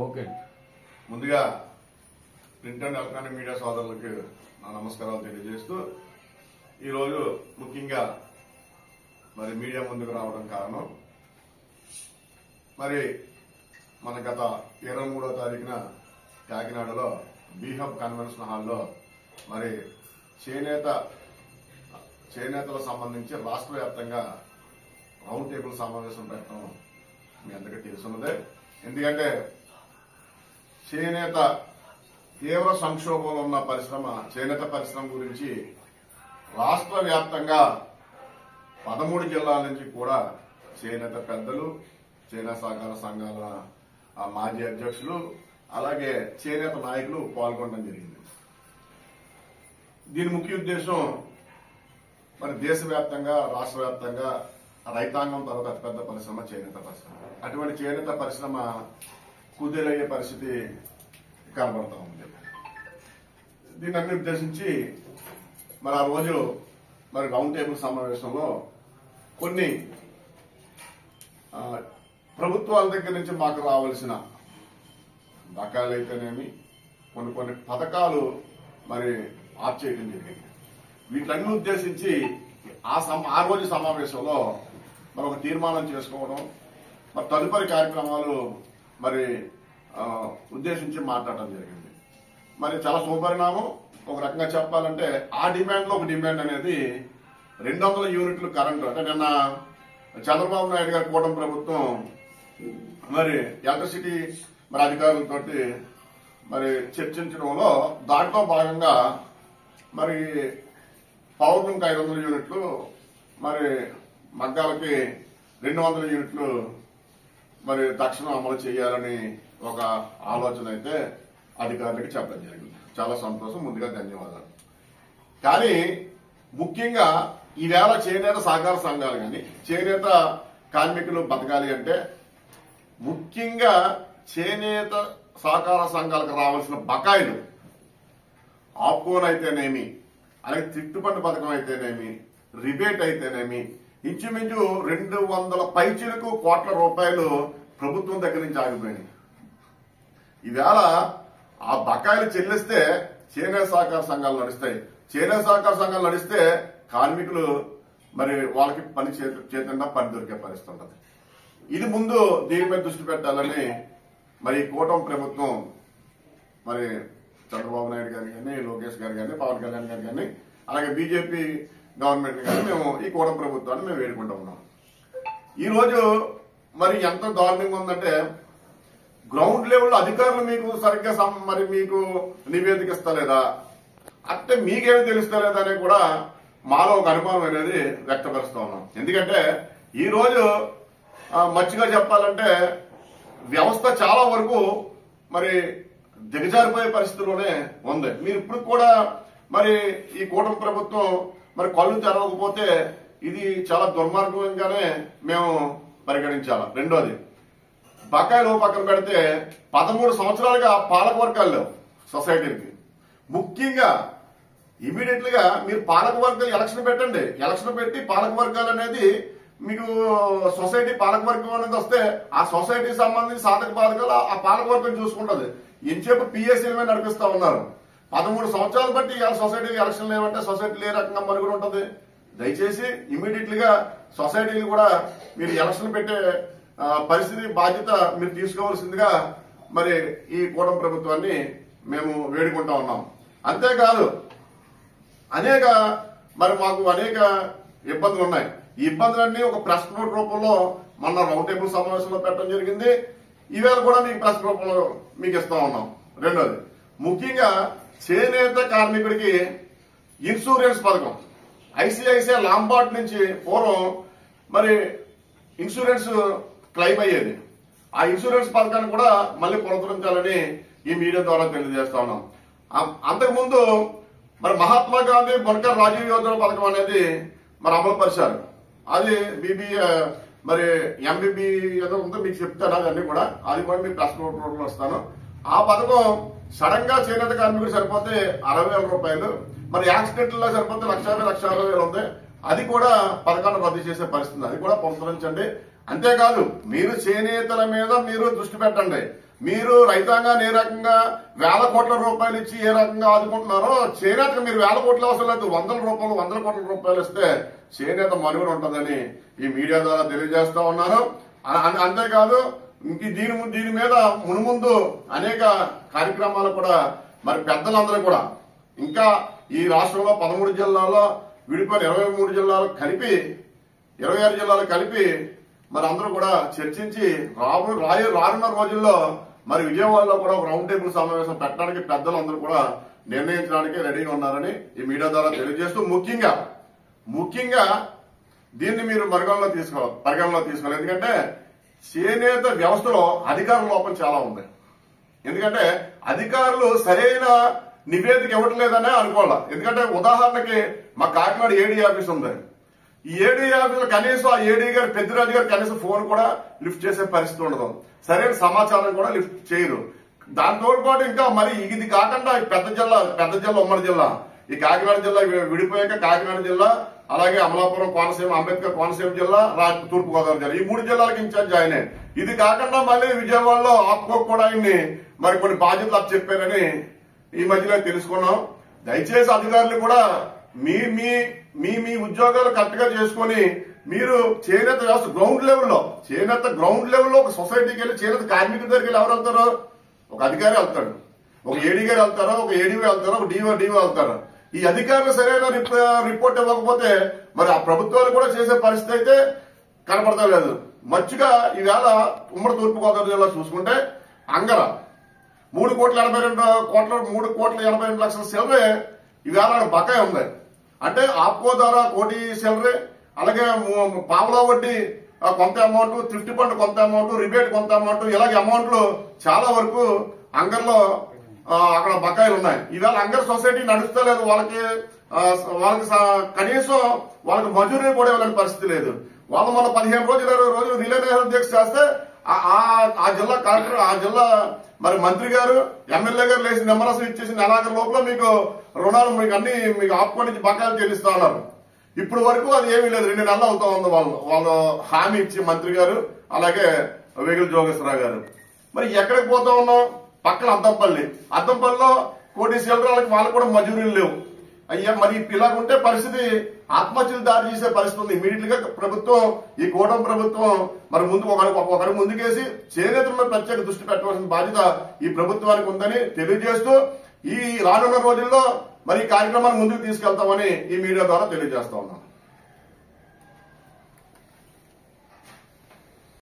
Okay. ముందుగా print and electronic media సోదరులకు నా నమస్కారాలు తెలియజేస్తూ ఈరోజు ముఖ్యంగా మరి మీడియా ముందుకు రావడం కారణం మరి మన గత 23వ తారీఖున కాకినాడలో బీహబ్ కన్వెన్షన్ హాల్లో మరి చేనేతలకు సంబంధించి రాష్ట్ర వ్యాప్తంగా రౌండ్ టేబుల్ సమావేశం పెట్టడం మీ అందరికీ తెలుసున్నదే. ఎందుకంటే చేనేత తీవ్ర సంక్షోభంలో ఉన్న చేనేత పరిశ్రమ గురించి రాష్ట్ర వ్యాప్తంగా 13 జిల్లాల నుంచి కూడా చేనేత పెద్దలు, చేనేత సహకార సంఘాల మాజీ అధ్యక్షులు, అలాగే చేనేత నాయకులు పాల్గొనడం జరిగింది. దీని ముఖ్య ఉద్దేశం మరి దేశవ్యాప్తంగా, రాష్ట్ర వ్యాప్తంగా రైతాంగం తర్వాత అతిపెద్ద పరిశ్రమ చేనేత పరిశ్రమ. అటువంటి చేనేత పరిశ్రమ కుదేలయ్యే పరిస్థితి కనబడతా ఉంది. దీన్ని అన్ని ఉద్దేశించి మరి ఆ రోజు మరి రౌండ్ టేబుల్ సమావేశంలో కొన్ని ప్రభుత్వాల దగ్గర నుంచి మాకు రావాల్సిన బకాయిలు అయితేనేమి కొన్ని పథకాలు మరి ఆఫ్ చేయడం జరిగింది. వీటిలన్నీ ఉద్దేశించి ఆ రోజు సమావేశంలో మరి ఒక తీర్మానం చేసుకోవడం, మరి తదుపరి కార్యక్రమాలు మరి ఉద్దేశించి మాట్లాడటం జరిగింది. మరి చాలా శుభపరిణామం. ఒక రకంగా చెప్పాలంటే ఆ డిమాండ్ లో ఒక డిమాండ్ అనేది 200 యూనిట్లు కరెంటు. అంటే నిన్న చంద్రబాబు నాయుడు గారి కూటమి ప్రభుత్వం మరి ఎలక్ట్రిసిటీ మరి అధికారులతో మరి చర్చించడంలో దాంట్లో భాగంగా మరి పౌర్ణంకి 500 యూనిట్లు, మరి మగ్గాలకి 200 యూనిట్లు మరి తక్షణం అమలు చేయాలని ఒక ఆలోచన అయితే అధికారులకి చెప్పడం జరిగింది. చాలా సంతోషం, ముందుగా ధన్యవాదాలు. కానీ ముఖ్యంగా ఈవేళ చేనేత సహకార సంఘాలు కానీ చేనేత కార్మికులు బతకాలి అంటే ముఖ్యంగా చేనేత సహకార సంఘాలకు రావాల్సిన బకాయిలు ఆప్కోన్ అయితేనేమి, అలాగే తిట్టుబండి పథకం అయితేనేమి, రిబేట్ అయితేనేమి ఇంచుమించు 200 పైచిలకు కోట్ల రూపాయలు ప్రభుత్వం దగ్గర నుంచి ఆగిపోయినాయి. ఈవేళ ఆ బకాయిలు చెల్లిస్తే చేనేత సహకార సంఘాలు నడుస్తాయి. చేనేత సహకార సంఘాలు నడిస్తే కార్మికులు మరి వాళ్ళకి పని చేతున్నా పని దొరికే పరిస్థితి ఉంటుంది. ఇది ముందు దీనిపై దృష్టి పెట్టాలని మరి కూటమి ప్రభుత్వం మరి చంద్రబాబు నాయుడు గారు కానీ, లోకేష్ గారు కానీ, పవన్ కళ్యాణ్ గారు కానీ, అలాగే బీజేపీ గవర్నమెంట్ కానీ మేము ఈ కూటమి ప్రభుత్వాన్ని మేము వేడుకుంటూ ఉన్నాం. ఈ రోజు మరి ఎంత దారుణంగా ఉందంటే గ్రౌండ్ లెవెల్లో అధికారులు మీకు సరిగ్గా మరి మీకు నివేదిక ఇస్తలేదా, అంటే మీకేమి తెలుస్తలేదా అని కూడా మాలో ఒక అనుమానం అనేది వ్యక్తపరుస్తూ ఉన్నాం. ఎందుకంటే ఈ రోజు మంచిగా చెప్పాలంటే వ్యవస్థ చాలా వరకు మరి దిగజారిపోయే పరిస్థితిలోనే ఉంది. మీరు ఇప్పుడు కూడా మరి ఈ కూటమి ప్రభుత్వం మరి కళ్ళు తెరవకపోతే ఇది చాలా దుర్మార్గంగానే మేము పరిగణించాలి. రెండోది, బకాయిలు పక్కన పెడితే 13 సంవత్సరాలుగా పాలక వర్గాలు సొసైటీలకి ముఖ్యంగా ఇమీడియట్ గా మీరు పాలక వర్గాలు ఎలక్షన్ పెట్టండి. ఎలక్షన్ పెట్టి పాలక వర్గాలు అనేది మీకు సొసైటీ పాలక వర్గం అనేది వస్తే ఆ సొసైటీకి సంబంధించి సాధక బాధకాలు ఆ పాలక వర్గం చూసుకుంటది. ఎంతసేపు పిఎస్సీలమే నడిపిస్తా ఉన్నారు. 13 సంవత్సరాలు బట్టి సొసైటీకి ఎలక్షన్ లేవంటే సొసైటీలు ఏ రకంగా మరుగుడు ఉంటుంది. దయచేసి ఇమీడియట్ గా సొసైటీలు కూడా మీరు ఎలక్షన్ పెట్టే పరిస్థితి బాధ్యత మీరు తీసుకోవాల్సిందిగా మరి ఈ కూటమి ప్రభుత్వాన్ని మేము వేడుకుంటా ఉన్నాం. అంతేకాదు మాకు అనేక ఇబ్బందులు ఉన్నాయి. ఈ ఇబ్బందులన్నీ ఒక ప్రెస్ నోట్ రూపంలో మొన్న రౌండ్ టేబుల్ సమావేశంలో పెట్టడం జరిగింది. ఈవేళ కూడా మీకు ప్రెస్ రూపంలో మీకు ఇస్తా ఉన్నాం. రెండోది, ముఖ్యంగా చేనేత కార్మికుడికి ఇన్సూరెన్స్ పథకం ఐసిఐసిఐ లాంబార్డ్ నుంచి పూర్వం మరి ఇన్సూరెన్స్ క్లెయిమ్ అయ్యేది. ఆ ఇన్సూరెన్స్ పథకాన్ని కూడా మళ్ళీ పునరుద్ధరించాలని ఈ మీడియా ద్వారా తెలియజేస్తా ఉన్నాం. అంతకుముందు మరి మహాత్మా గాంధీ బన్కర్ రాజీవ్ యోజన పథకం అనేది మరి అమలు పరిచారు. అది మరి ఎంబీబీ ఏదో ఉందో మీకు చెప్తాను. అదన్నీ కూడా అది కూడా మీకు ప్రెస్ నోట్ వస్తాను. ఆ పథకం సడన్ గా చేనేత కార్మికుడు సరిపోతే 60,000 రూపాయలు, మరి యాక్సిడెంట్ లో సరిపోతే 1,50,000 1,60,000 ఉంది. అది కూడా పథకాన్ని రద్దు చేసే పరిస్థితి. అది కూడా పునరుద్ధరించండి. అంతేకాదు మీరు చేనేతల మీద మీరు దృష్టి పెట్టండి. మీరు రైతాంగాన్ని ఏ రకంగా వేల కోట్ల రూపాయలు ఇచ్చి ఏ రకంగా ఆదుకుంటున్నారో చేనేతకు మీరు వేల కోట్లు అవసరం లేదు, వందల కోట్ల రూపాయలు ఇస్తే చేనేత మనుగడ ఉంటుందని ఈ మీడియా ద్వారా తెలియజేస్తా ఉన్నారు. అంతేకాదు దీని మీద మునుముందు అనేక కార్యక్రమాలు కూడా మరి పెద్దలందరూ కూడా ఇంకా ఈ రాష్ట్రంలో 13 జిల్లాల్లో విడిపోయిన 23 జిల్లాలు కలిపి 26 జిల్లాలు కలిపి మరి అందరూ కూడా చర్చించి రానున్న రోజుల్లో మరి విజయవాడలో కూడా ఒక రౌండ్ టేబుల్ సమావేశం పెట్టడానికి పెద్దలందరూ కూడా నిర్ణయించడానికి రెడీగా ఉన్నారని ఈ మీడియా ద్వారా తెలియజేస్తూ ముఖ్యంగా దీన్ని మీరు పరిగణలో తీసుకోవాలి. ఎందుకంటే చేనేత వ్యవస్థలో అధికార లోపం చాలా ఉంది. ఎందుకంటే అధికారులు సరైన నివేదిక ఇవ్వట్లేదనే అనుకోవాలి. ఎందుకంటే ఉదాహరణకి మా కాకినాడ ఏడీ ఆఫీస్ ఉంది. ఈ ఏడీ ఆఫీసులో కనీసం ఆ ఏడీ గారు పెద్దిరాజు గారు కనీసం ఫోన్ కూడా లిఫ్ట్ చేసే పరిస్థితి ఉండదు, సరైన సమాచారం కూడా లిఫ్ట్ చేయరు. దాంతో పాటు ఇంకా మరి ఇది కాకుండా పెద్ద జిల్లా ఉమ్మడి జిల్లా ఈ కాకినాడ జిల్లా విడిపోయాక కాకినాడ జిల్లా, అలాగే అమలాపురం కోనసీమ, అంబేద్కర్ కోనసీమ జిల్లా, తూర్పుగోదావరి జిల్లా, ఈ 3 జిల్లాలకు ఇన్ఛార్జ్ ఆయనే. ఇది కాకుండా మళ్ళీ విజయవాడలో ఆప్కో కూడా ఆయన్ని మరి కొన్ని బాధ్యతలు అప్పు చెప్పారని ఈ మధ్యలో తెలుసుకున్నాం. దయచేసి అధికారులు కూడా మీ ఉద్యోగాలు కరెక్ట్ గా చేసుకుని మీరు చేనేత వ్యవస్థ గ్రౌండ్ లెవెల్లో ఒక సొసైటీకి వెళ్ళి చేనేత కార్మికుల దగ్గరికి వెళ్ళి ఎవరు వెళ్తారు? ఒక అధికారి వెళ్తాడు, ఒక ఏడీ గారు వెళ్తారో, ఒక ఏడీఓ వెళ్తారో, ఒక డిఓ వెళ్తారు. ఈ అధికారులు సరైన రిపోర్ట్ ఇవ్వకపోతే మరి ఆ ప్రభుత్వాలు కూడా చేసే పరిస్థితి అయితే కనపడతా లేదు. మచ్చుగా ఈవేళ ఉమ్మడి తూర్పుగోదావరి జిల్లా చూసుకుంటే అంగర 3,82,3,82,00,000 సిల్లరే ఈవేళ బకాయి ఉంది. అంటే ఆప్కో ద్వారా 1 కోటి సిల్లరే, అలాగే పావలా వడ్డీ కొంత అమౌంట్, థ్రిఫ్ట్ ఫండ్ కొంత అమౌంట్, రిబేట్ కొంత అమౌంట్, ఇలాగే అమౌంట్లు చాలా వరకు అంగర్లో అక్కడ బకాయిలు ఉన్నాయి. ఈవేళ అంగర్ సొసైటీ నడుస్తలేదు. వాళ్ళకి కనీసం వాళ్ళకి మజూరీ కూడా ఇవ్వలేని పరిస్థితి లేదు. వాళ్ళు మన 15 రోజులు 20 రోజులు రిలే దీక్ష చేస్తే ఆ జిల్లా కలెక్టర్, ఆ జిల్లా మరి మంత్రి గారు, ఎమ్మెల్యే గారు లేచి నిమ్మరసం ఇచ్చేసి నెలాఖరు లోపల మీకు రుణాలు మీకు ఆప్కో నుంచి బకాయిలు చెల్లిస్తా ఉన్నారు. ఇప్పుడు వరకు అది ఏమీ లేదు. 2 నెలలు అవుతా ఉంది వాళ్ళు హామీ ఇచ్చి మంత్రి గారు, అలాగే వేగుల జోగేశ్వరరావు గారు. మరి ఎక్కడికి పోతా ఉన్నాం? పక్కన అద్దంపల్లిలో 1 కోటి సిల్లర్లకి వాళ్ళకి కూడా మజూరీలు లేవు. అయ్యా మరి ఇలాగుంటే పరిస్థితి ఆత్మహత్యలు దారి చేసే పరిస్థితి ఉంది. ఇమీడియట్ గా ప్రభుత్వం, ఈ కూటమి ప్రభుత్వం మరి ఒకరి ముందుకేసి చేనేతల మీద ప్రత్యేక దృష్టి పెట్టవలసిన బాధ్యత ఈ ప్రభుత్వానికి ఉందని తెలియజేస్తూ ఈ రానున్న రోజుల్లో మరి ఈ కార్యక్రమాన్ని ముందుకు తీసుకెళ్తామని ఈ మీడియా ద్వారా తెలియజేస్తా ఉన్నాం.